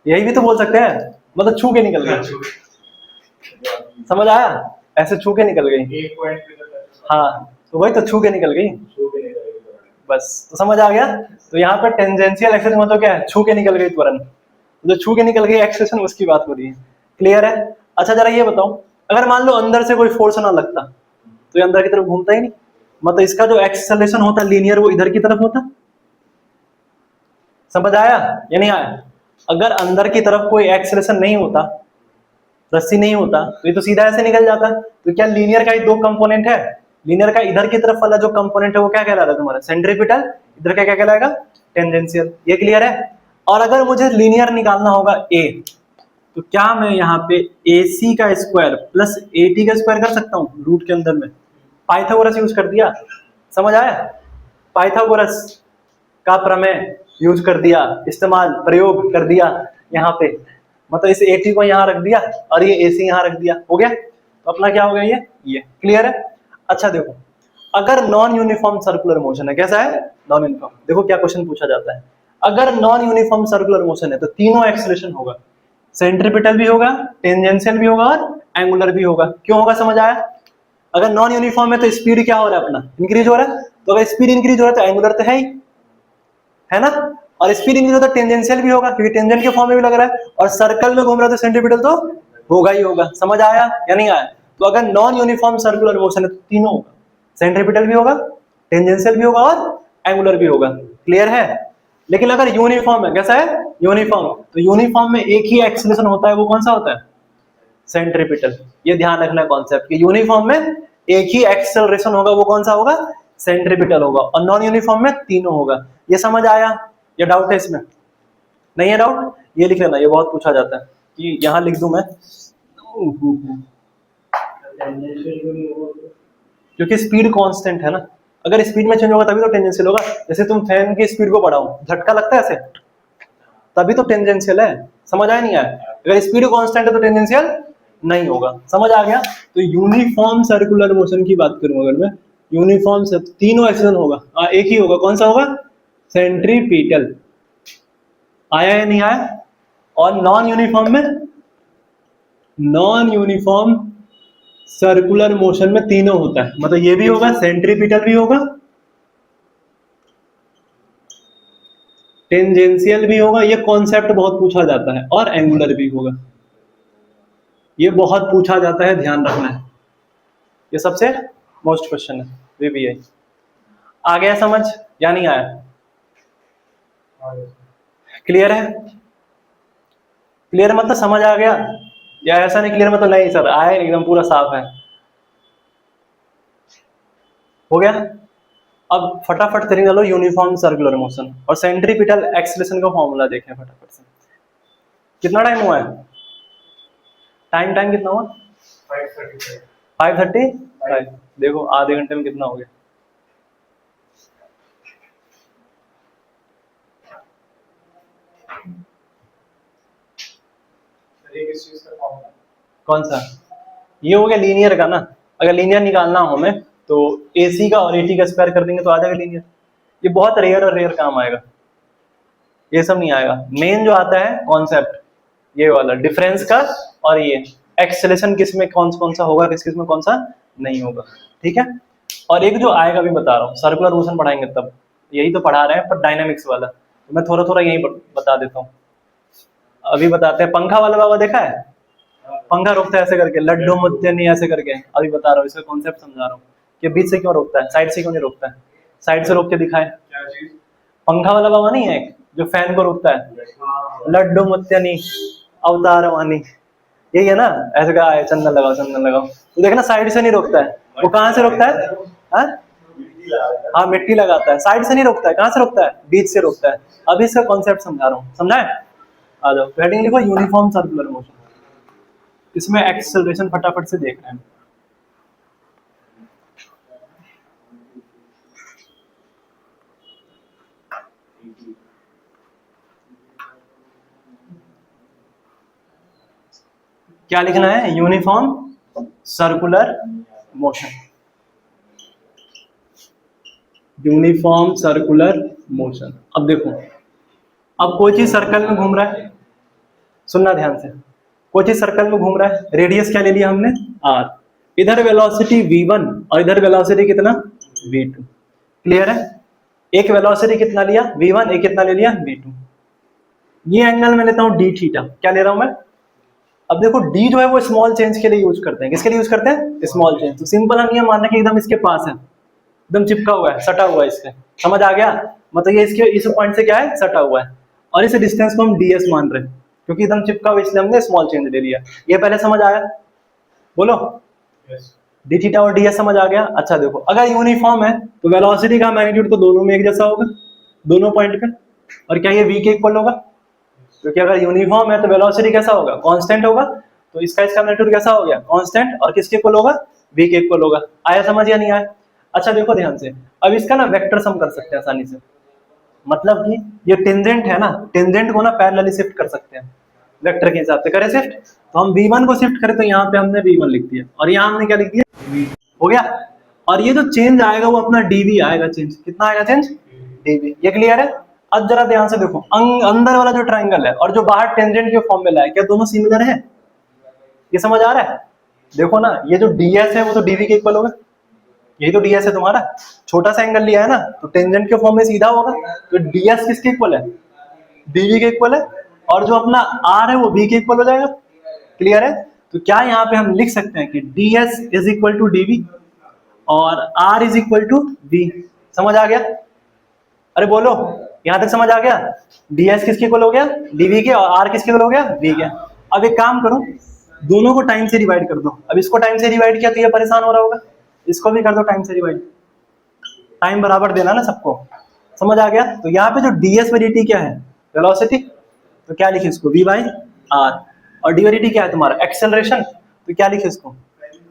यही भी तो बोल सकते हैं, मतलब छू के निकल गई। समझ आया, ऐसे छू के निकल गई, हाँ तो वही तो, छू के निकल गई, बस तो समझ आ गया। तो यहाँ पर टेंजेंशियल एक्सेलरेशन मतलब क्या है, छू के निकल गई तुरंत, जो छू के निकल गई एक्सेलरेशन उसकी बात हो रही है। क्लियर है। अच्छा जरा ये बताओ, अगर मान लो अंदर से कोई फोर्स ना लगता तो ये अंदर की तरफ घूमता ही नहीं, मतलब इसका जो एक्सेलरेशन होता लीनियर वो इधर की तरफ होता। समझ आया या नहीं आया। अगर अंदर की तरफ कोई एक्सेलरेशन नहीं होता, रस्सी नहीं होता, तो ये तो सीधा ऐसे निकल जाता। तो क्या लीनियर का ही दो कंपोनेंट है, लीनियर का इधर की तरफ वाला जो कंपोनेंट है वो क्या कहलाता है तुम्हारा, सेंट्रीपिटल। इधर का क्या कहलाएगा, टेंजेंशियल। ये क्लियर है। और अगर मुझे लीनियर निकालना होगा ए, तो क्या मैं यहाँ पे AC का स्क्वायर प्लस AT का स्क्वायर कर सकता हूँ रूट के अंदर में, पाइथागोरस यूज कर दिया। समझ आया, पाइथागोरस का प्रमेय यूज कर दिया, इस्तेमाल प्रयोग कर दिया यहाँ पे, मतलब इस AT को यहाँ रख दिया और ये AC यहाँ रख दिया, हो गया। तो अपना क्या हो गया, ये क्लियर है। अच्छा देखो, अगर नॉन यूनिफॉर्म सर्कुलर मोशन है, कैसा है, नॉन यूनिफॉर्म। देखो क्या क्वेश्चन पूछा जाता है, अगर नॉन यूनिफॉर्म सर्कुलर मोशन है तो तीनों एक्सेलरेशन होगा, सेंट्रीपिटल भी होगा, टेंजेंशियल भी होगा और एंगुलर भी होगा। क्यों होगा, समझ आया। अगर नॉन यूनिफॉर्म है तो स्पीड क्या हो रहा है, अपना इंक्रीज हो रहा है, तो अगर स्पीड इंक्रीज हो रहा है तो एंगुलर तो है ना, और स्पीड इंक्रीज होता है टेंजेंशियल भी होगा, क्योंकि टेंजेंट के फॉर्म में भी लग रहा है, और सर्कल में घूम रहा है तो सेंट्रीपिटल तो होगा ही होगा। समझ आया या नहीं आया। तो अगर नॉन यूनिफॉर्म सर्कुलर मोशन है तो तीनों होगा, सेंट्रीपिटल भी होगा, टेंजेंशियल भी होगा और एंगुलर भी होगा। क्लियर है। लेकिन अगर यूनिफॉर्म है, कैसा है, यूनिफॉर्म, तो यूनिफॉर्म में एक ही एक्सेलरेशन होता है, वो कौन सा होता है, सेंट्रीपिटल। ये ध्यान रखना है कॉन्सेप्ट कि यूनिफॉर्म में एक ही एक्सेलरेशन होगा, वो कौन सा होगा, सेंट्रीपिटल होगा, और नॉन यूनिफॉर्म में तीनों होगा। ये समझ आया या डाउट है इसमें, नहीं है डाउट, ये लिख लेना, ये बहुत पूछा जाता है कि यहां लिख दूं मैं, क्योंकि स्पीड कांस्टेंट है ना, अगर स्पीड में चेंज होगा तभी तो टेंजेंशियल होगा। जैसे तुम फैन की स्पीड को बढ़ाओ, झटका लगता है ऐसे, तभी तो टेंजेंशियल है। समझ आया नहीं आया, अगर स्पीड कांस्टेंट है तो टेंजेंशियल नहीं होगा। समझ आ गया। तो यूनिफॉर्म सर्कुलर मोशन की बात करूं अगर मैं, यूनिफॉर्म से तीनों एक्शन होगा, एक ही होगा, कौन सा होगा, सेंट्रीपिटल। आया या नहीं आया। और नॉन यूनिफॉर्म में, नॉन यूनिफॉर्म सर्कुलर मोशन में तीनों होता है, मतलब ये भी होगा, सेंट्रीपिटल भी होगा, टेंजेंशियल भी होगा, ये कॉन्सेप्ट बहुत पूछा जाता है, और एंगुलर भी होगा, ये बहुत पूछा जाता है, ध्यान रखना है, ये सबसे मोस्ट क्वेश्चन है VBI। आ गया समझ या नहीं आया, क्लियर है, क्लियर मतलब समझ आ गया, या ऐसा नहीं क्लियर मतलब नहीं सर आया एकदम पूरा साफ है, हो गया। अब फटाफट करेंगे, लो यूनिफॉर्म सर्कुलर मोशन और सेंट्रीपिटल एक्सेलरेशन का फॉर्मूला देखें फटाफट से। कितना टाइम हुआ है, टाइम कितना हुआ, 5:35। देखो आधे घंटे में कितना हो गया, कौन सा, ये हो गया लीनियर का ना। अगर लीनियर निकालना हो हमें तो AC का और AT का स्क्वायर कर देंगे तो आ जाएगा लीनियर। ये बहुत रेयर और रेयर काम आएगा, ये सब नहीं आएगा। मेन जो आता है कॉन्सेप्ट ये वाला डिफरेंस का, और ये एक्सेलेरेशन किस में कौन कौन सा होगा, किस किस में कौन सा नहीं होगा, ठीक है। और एक जो आएगा भी बता रहा हूँ, सर्कुलर मोशन पढ़ाएंगे तब, यही तो पढ़ा रहे हैं पर डायनामिक्स वाला, तो मैं थोड़ा थोड़ा यही बता देता हूँ। अभी बताते हैं, पंखा वाला बाबा देखा है, पंखा रोकता है ऐसे करके, लड्डू मुद्दे नहीं ऐसे करके, अभी बता रहा हूँ, इसका कॉन्सेप्ट समझा रहा हूँ कि बीच से क्यों रोकता है, साइड से क्यों नहीं रोकता है, साइड से रोक के दिखाए। पंखा वाला बाबा नहीं है जो फैन को रोकता है, लड्डू मुत्यानी अवतार वानी, यही है ना, ऐसे कहा है चंदन लगाओ चंदन लगाओ, तो देखना साइड से नहीं रोकता है, वो कहाँ से रोकता है, हाँ मिट्टी लगाता है, साइड से नहीं रोकता है, कहाँ से रोकता है, बीच से रोकता है। अभी इसका कॉन्सेप्ट समझा रहा हूँ, समझा है। आ जाओ, हेडिंग लिखो यूनिफॉर्म सर्कुलर मोशन, इसमें एक्सेलरेशन फटाफट से देख रहे हैं। क्या लिखना है, uniform circular motion, uniform circular motion. अब देखो, अब कोई चीज सर्कल में घूम रहा है, सुनना ध्यान से, कोई चीज सर्कल में घूम रहा है, रेडियस क्या ले लिया हमने r, इधर वेलोसिटी v1 और इधर वेलोसिटी कितना v2, क्लियर है। एक वेलोसिटी कितना लिया v1, एक कितना ले लिया v2। ये एंगल मैं लेता हूं d थीटा, क्या ले रहा हूं मैं, अब देखो d जो है वो स्मॉल चेंज के लिए यूज करते हैं, किसके लिए यूज करते हैं, स्मॉल चेंज। तो सिंपल हम ये मान रहे हैं कि एकदम इसके पास है, एकदम चिपका हुआ है, सटा हुआ है इसके, समझ आ गया, मतलब ये इसके इस पॉइंट से क्या है, सटा हुआ है, और इस डिस्टेंस को हम ds मान रहे हैं, क्योंकि एकदम चिपका हुआ इसलिए हमने स्मॉल चेंज ले लिया। ये पहले समझ आया, बोलो d थीटा और ds समझ आ गया। अच्छा देखो, अगर यूनिफॉर्म है तो वेलोसिटी का मैग्नीट्यूड तो दोनों में एक जैसा होगा, दोनों पॉइंट पे, और क्या ये v के इक्वल होगा, क्योंकि अगर यूनिफॉर्म है तो वेलोसिटी कैसा होगा, कांस्टेंट होगा, तो इसका मैग्नीट्यूड कैसा हो गया, कांस्टेंट, और किसके इक्वल होगा, v के इक्वल होगा। आया समझ या नहीं आया। अच्छा देखो ध्यान से, अब इसका ना वेक्टर सम कर सकते हैं आसानी से, मतलब कि ये टेंजेंट है ना, टेंजेंट को ना पैरेलली शिफ्ट कर सकते हैं वेक्टर के हिसाब से, करें शिफ्ट, तो हम v1 को शिफ्ट करें तो यहाँ पे हमने v1 लिख दिया, और यहाँ हमने क्या लिख दिया v, हो गया। और ये जो चेंज आएगा वो अपना dv आएगा, चेंज कितना आएगा, चेंज dv, ये क्लियर है। अब जरा ध्यान से देखो, अंदर वाला जो ट्राइंगल है और जो बाहर टेंजेंट के फॉर्म में लाया, क्या दोनों सिमिलर है, ये समझ आ रहा है। देखो ना, ये जो ds है वो तो dv के इक्वल होगा, यही तो ds है तुम्हारा, छोटा सा एंगल लिया है ना, तो टेंजेंट के फॉर्म में सीधा होगा, तो ds किसके इक्वल है, dv के इक्वल है, और जो अपना r है वो v के इक्वल हो जाएगा, क्लियर है। तो क्या यहाँ पे हम लिख सकते हैं कि ds is equal to dv और r is equal to v, समझ आ गया। अरे बोलो, यहां तक समझ आ गया? ds किसके इक्वल हो गया? dv के, और r किसके इक्वल हो गया? v के। अब एक काम करो, दोनों को टाइम से डिवाइड कर दो। अब इसको टाइम से डिवाइड किया तो ये परेशान हो रहा होगा, इसको भी कर दो टाइम से डिवाइड। टाइम बराबर देना ना सबको, समझ आ गया? तो यहाँ पे जो ds बाई dt क्या है? वेलोसिटी। तो क्या लिखे इसको? v by r। और d बाई dt क्या है तुम्हारा? एक्सेलरेशन। तो क्या लिखे इसको?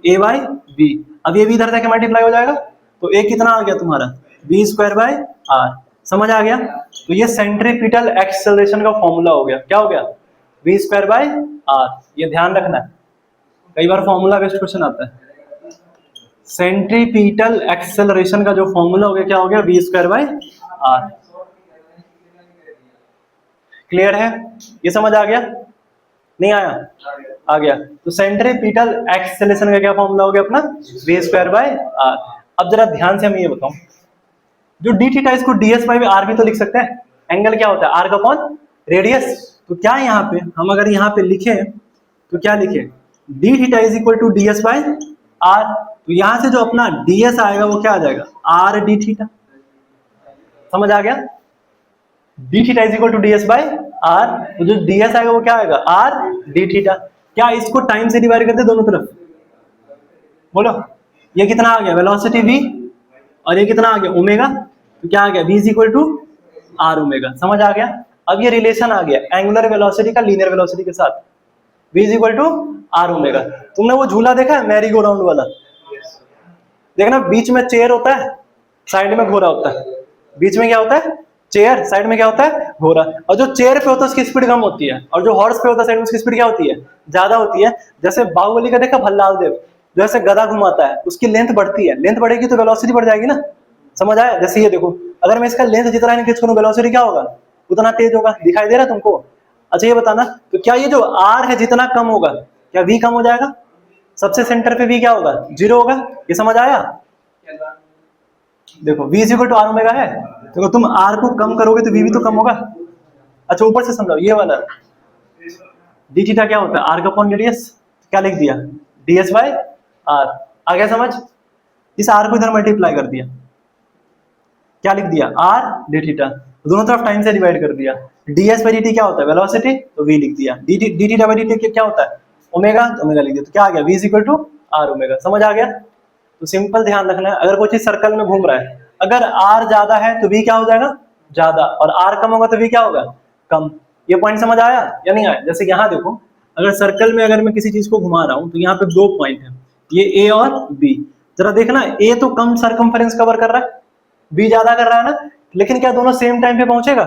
a by v। अब ये भी इधर जाके मल्टीप्लाई हो जाएगा, तो a कितना आ गया तुम्हारा? v square by r। समझ आ गया? तो ये सेंट्रीपिटल एक्सेलरेशन का फॉर्मूला हो गया। क्या हो गया? v square by r। ये ध्यान रखना है, कई बार फॉर्मूला बेस्ड क्वेश्चन आता है। सेंट्रीपिटल एक्सेलरेशन का जो फॉर्मूला हो गया, क्या हो गया? v square by r। Clear है? ये समझ आ गया? नहीं आया? आ गया। तो सेंट्रीपिटल एक्सेलरेशन का क्या फॉर्मूला हो गया अपना? v square by r। अब जरा ध्यान से हमें ये बताओ, जो d थीटा इसको ds बाई r भी तो लिख सकते हैं। एंगल क्या होता है? r का अपॉन रेडियस। तो क्या यहाँ पे हम अगर यहाँ पे लिखे तो क्या लिखे? d theta is equal to ds by r। तो यहाँ से जो अपना ds आएगा वो क्या आ जाएगा? r d theta. समझ आ गया? d theta is equal to ds by r। तो जो ds आएगा वो क्या आएगा? r d theta. क्या इसको टाइम से डिवाइड करते दोनों तरफ? बोलो, ये कितना आ गया? वेलोसिटी v, और ये कितना आ गया? ओमेगा। तो क्या आ गया? v is equal to r omega. समझ आ गया? अब ये रिलेशन आ गया एंगुलर वेलोसिटी का लीनियर वेलोसिटी के साथ, v is equal to r omega. तुमने वो झूला देखा है मैरी गो राउंड वाला? देखना, बीच में चेयर होता है, साइड में घोड़ा होता है। बीच में क्या होता है? चेयर, साइड में क्या होता है? घोड़ा। और जो चेयर पे होता है उसकी स्पीड कम होती है, और जो हॉर्स पे होता है साइड में उसकी स्पीड क्या होती है? ज्यादा होती है। जैसे बाहुबली का देखा भल्लाल देव, जो ऐसे गधा घुमाता है, उसकी लेंथ बढ़ती है, लेंथ बढ़ेगी तो वेलोसिटी बढ़ जाएगी ना। समझ आया? जैसे ये देखो, अगर मैं इसका लेंथ जितना इंक्रीज करूं वेलोसिटी क्या होगा? उतना तेज होगा। दिखाई दे रहा है तुमको? अच्छा ये बताना, तो क्या ये जो r है जितना कम होगा, क्या v कम हो जाएगा? सबसे सेंटर पे v क्या होगा? 0 होगा। ये समझ आया? देखो v is equal to r omega है, देखो तुम r को कम करोगे तो v भी तो कम होगा। अच्छा ऊपर से समझाओ, ये वाला d थीटा क्या होता है? r का अपॉन रेडियस। क्या लिख दिया? ds bye r। आ गया समझ? इस r को इधर मल्टीप्लाई कर दिया, क्या लिख दिया? r d theta. दोनों तरफ टाइम से डिवाइड कर दिया। ds बाई dt क्या होता है? वेलोसिटी। तो v लिख दिया। d थीटा बाई dt क्या होता है? ओमेगा। तो ओमेगा लिख दिया। तो क्या आ गया? v is equal to r omega. समझ आ गया? तो सिंपल ध्यान रखना है, अगर कोई चीज सर्कल में घूम रहा है, अगर r ज्यादा है तो v क्या हो जाएगा? ज्यादा, और r कम होगा तो v क्या होगा? कम। ये पॉइंट समझ आया या नहीं आया? जैसे यहाँ देखो, अगर सर्कल में अगर मैं किसी चीज को घुमा रहा हूँ तो यहाँ पे 2 पॉइंट है, ये a और b। जरा देखना, a तो कम सर्कमफेरेंस कवर कर रहा है, b ज्यादा कर रहा है ना, लेकिन क्या दोनों सेम टाइम पे पहुंचेगा?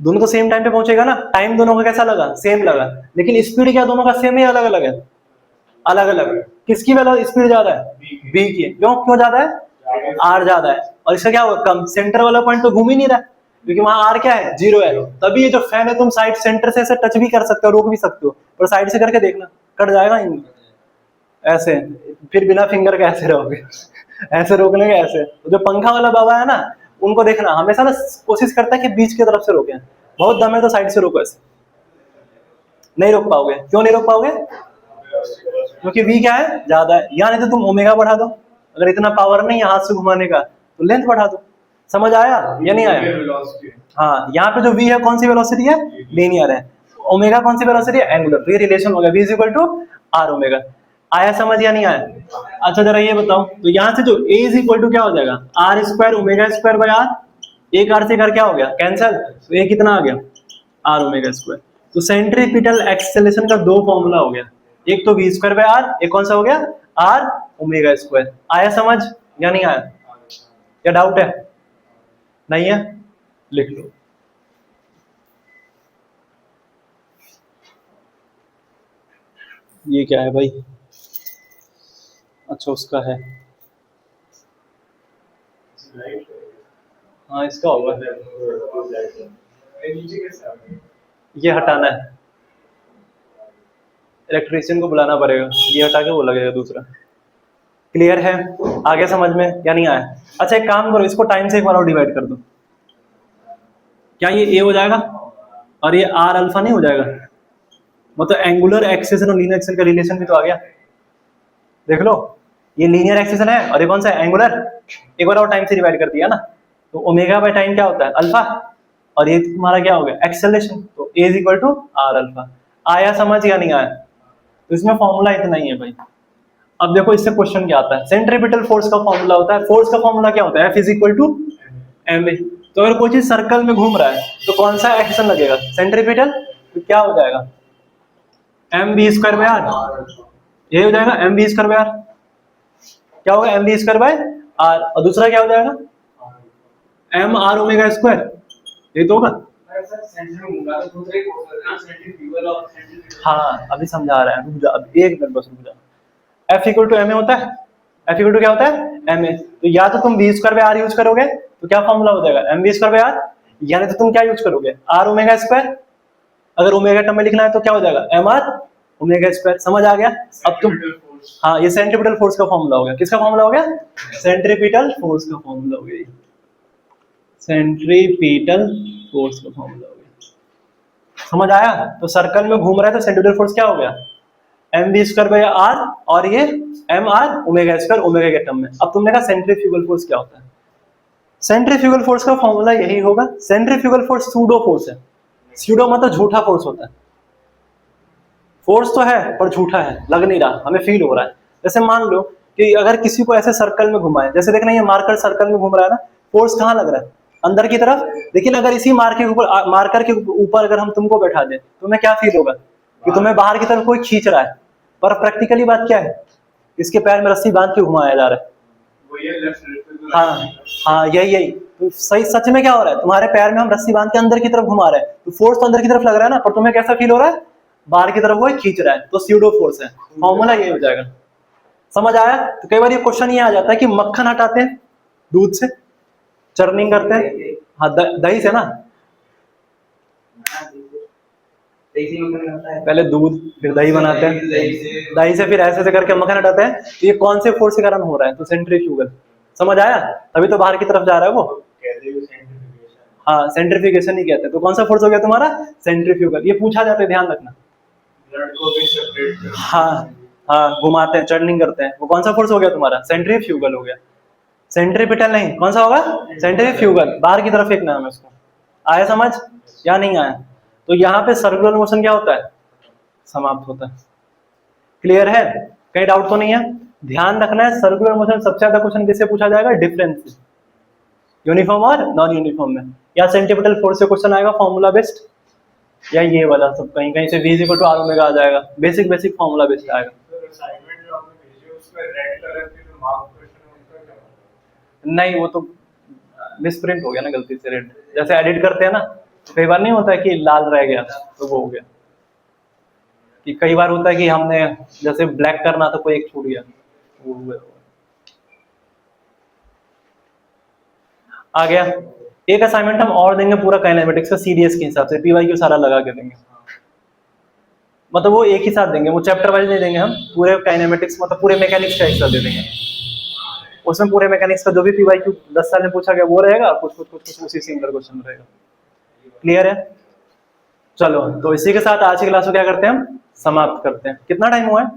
दोनों तो सेम टाइम पे पहुंचेगा ना। टाइम दोनों का कैसा लगा? सेम लगा। लेकिन स्पीड क्या दोनों का सेम है, अलग अलग है? अलग अलग। किसकी स्पीड ज्यादा है? b की। क्यों ज्यादा है? r ज्यादा है। और इसका क्या होगा? कम। सेंटर वाला पॉइंट तो घूम ही नहीं रहा, क्योंकि वहां r क्या है? 0 है। तभी ये जो फैन है तुम साइड सेंटर से ऐसे टच भी कर सकते हो, रोक भी सकते हो, पर साइड से करके देखना, कट जाएगा ही ऐसे। फिर बिना फिंगर के ऐसे रहोगे ऐसे रोकने के ऐसे। तो जो पंखा वाला बाबा है ना, उनको देखना हमेशा ना कोशिश करता है कि बीच की तरफ से रोके। बहुत दम है तो साइड से रोको, ऐसे नहीं रोक पाओगे। क्यों नहीं रोक पाओगे? क्योंकि v क्या है? ज्यादा है। या नहीं तो तुम ओमेगा बढ़ा दो, अगर इतना पावर नहीं है हाथ से घुमाने का तो लेंथ बढ़ा दो। समझ आया या नहीं आया? हाँ, यहाँ पे जो v है कौन सी वेलोसिटी है? लीनियर है। ओमेगा कौन सी वेलोसिटी है? एंगुलर। तो ये रिलेशन हो गया v is equal to r omega. आया समझ या नहीं आया? अच्छा जरा ये बताओ, तो यहाँ से जो a इज इक्वल टू क्या हो जाएगा? r square omega square by r। एक r से कर क्या हो गया? कैंसल। तो ये कितना आ गया? r omega square. तो सेंट्रीपिटल एक्सेलरेशन का 2 फॉर्मूला हो गया, एक तो v स्क्वायर बाय r, एक कौन सा हो गया? r omega square. आया समझ या नहीं आया? क्या डाउट है? नहीं है? लिख लो। ये क्या है भाई? अच्छा उसका है, हाँ इसका होगा। ये हटाना है, इलेक्ट्रीशियन को बुलाना पड़ेगा, ये हटा के वो लगेगा दूसरा। क्लियर है? आगे समझ में या नहीं आया? अच्छा एक काम करो, इसको टाइम से एक बार और डिवाइड कर दो। क्या ये a हो जाएगा और ये r अल्फा नहीं हो जाएगा? मतलब एंगुलर एक्सेलरेशन और लीनियर एक्सेलरेशन का रिलेशन भी तो आ गया। देख लो, ये लीनियर एक्सेलरेशन है और ये कौन सा है? एंगुलर। एक बार और टाइम से डिवाइड कर दिया ना, तो ओमेगा बाय टाइम क्या होता है? अल्फा। और ये तुम्हारा क्या हो गया? एक्सेलरेशन। तो a is equal to r alpha. आया समझ या नहीं आया? तो इसमें फॉर्मूला इतना ही है भाई। अब देखो इससे क्वेश्चन क्या आता है, सेंट्रीपिटल फोर्स का फॉर्मूला होता है, फोर्स का फॉर्मूला क्या होता है? F is equal to M A. तो अगर कोई चीज सर्कल में घूम रहा है तो कौन सा एक्शन लगेगा? सेंट्रीपिटल। तो क्या हो जाएगा? M B square by R. ये हो जाएगा M B square by R. क्या होगा? M B square by R. और दूसरा क्या हो जाएगा? M R omega square. ये तो होगा। सर सेंटर में होगा तो दूसरे को ना सेंट्रीफ्यूगल और सेंट्रीफ्यूगल। हाँ अभी समझा रहा है, रुक जा, अब एक मिनट बस रुक जा। F equal to M A होता है। F इक्वल टू क्या होता है? M A. तो या तो तुम B square by R use करोगे तो क्या फॉर्मूला हो जाएगा? M B square by R. यानी तो तुम क्या यूज करोगे? R omega square. अगर ओमेगा टर्म में लिखना है तो क्या हो जाएगा? M R omega square. समझ आ गया? अब तुम, हाँ ये सेंट्रीपिटल फोर्स का फॉर्मूला हो गया। किसका फॉर्मूला हो गया? सेंट्रीपिटल फोर्स का फॉर्मूला हो गया। सेंट्रीपिटल फोर्स का फॉर्मूला हो गया। समझ आया? तो सर्कल में घूम रहा है तो सेंट्रीपिटल फोर्स क्या हो गया? M B square by R, और ये M R omega square omega के टर्म में। अब तुमने कहा सेंट्रीफ्यूगल फोर्स क्या होता है? सेंट्रीफ्यूगल फोर्स का फॉर्मूला यही होगा। सेंट्रीफ्यूगल फोर्स सूडो फोर्स है। सूडो मतलब झूठा फोर्स होता है। फोर्स तो है पर झूठा है, लग नहीं रहा, हमें फील हो रहा है। जैसे मान लो कि अगर किसी को ऐसे सर्कल में घुमाए, जैसे देखना ये मार्कर सर्कल में घूम रहा है ना, फोर्स कहाँ लग रहा है? अंदर की तरफ। लेकिन अगर इसी मार्कर के ऊपर अगर हम तुमको बैठा दें तो तुम्हें क्या फील होगा? कि तुम्हें बाहर की तरफ कोई खींच रहा है। पर प्रैक्टिकली बात क्या है? इसके पैर में रस्सी बांध के घुमाया जा रहा है। हाँ हाँ यही तो सही सच में क्या हो रहा है? तुम्हारे पैर में हम रस्सी बांध के अंदर की तरफ घुमा रहे हैं, तो फोर्स तो अंदर की तरफ लग रहा है ना, पर तुम्हें कैसा फील हो रहा है? बाहर की तरफ वो खींच रहा है। तो स्यूडो फोर्स है। फॉर्मूला ये हो जाएगा। समझ आया? तो कई बार ये क्वेश्चन ये आ जाता है कि मक्खन हटाते हैं दूध से, चर्निंग करते हैं, हाँ दही से ना, पहले दूध फिर दही बनाते हैं, दही से फिर ऐसे करके मक्खन हटाते हैं। तो ये कौन से फोर्स के कारण हो रहा है? तो सेंट्रीफ्यूगल। समझ आया? तभी तो बाहर की तरफ जा रहा है वो। हाँ सेंट्रीफ्यूगेशन ही कहते हैं। तो कौन सा फोर्स हो गया तुम्हारा? सेंट्रीफ्यूगल। ये पूछा जाता है, ध्यान रखना। हाँ हाँ घुमाते हैं, चर्निंग करते हैं, वो कौन सा फोर्स हो गया तुम्हारा? सेंट्रीफ्यूगल हो गया। सेंट्रीपिटल नहीं, कौन सा होगा? सेंट्रीफ्यूगल। बाहर की तरफ फेंकना है हमें उसको। आया समझ या नहीं आया? तो यहाँ पे सर्कुलर मोशन क्या होता है? समाप्त होता है। क्लियर है? कहीं डाउट तो नहीं है? ध्यान रखना है, सर्कुलर मोशन सबसे ज्यादा क्वेश्चन किससे पूछा जाएगा? डिफरेंस से। यूनिफॉर्म और नॉन यूनिफॉर्म में। या सेंट्रीपिटल फोर्स से क्वेश्चन आएगा फॉर्मूला बेस्ड, या ये वाला सब कहीं कहीं से v equal to r omega आ जाएगा। बेसिक फॉर्मूला बेस्ड आएगा। नहीं वो तो मिसप्रिंट हो गया ना गलती से, रेड। जैसे एडिट करते हैं ना, कई बार नहीं होता है कि लाल रह गया, तो वो हो गया। कि कई बार होता है कि हमने जैसे ब्लैक करना था, कोई एक छूट गया, वो हुआ। आ गया। एक असाइनमेंट हम और देंगे पूरा काइनेमेटिक्स का सीडीएस के हिसाब से, पीवाईक्यू सारा लगा के देंगे। मतलब वो एक ही साथ देंगे, वो चैप्टर वाइज नहीं देंगे हम, पूरे काइनेमेटिक्स मतलब पूरे मैकेनिक्स का एक साथ दे देंगे। उसमें पूरे मैकेनिक्स का जो भी पीवाईक्यू 10 साल में पूछा गया वो रहेगा, कुछ उसी सिमिलर क्वेश्चन रहेगा। क्लियर है? चलो तो इसी के साथ आज की क्लास को क्या करते हैं हम? समाप्त करते हैं। कितना टाइम हुआ है?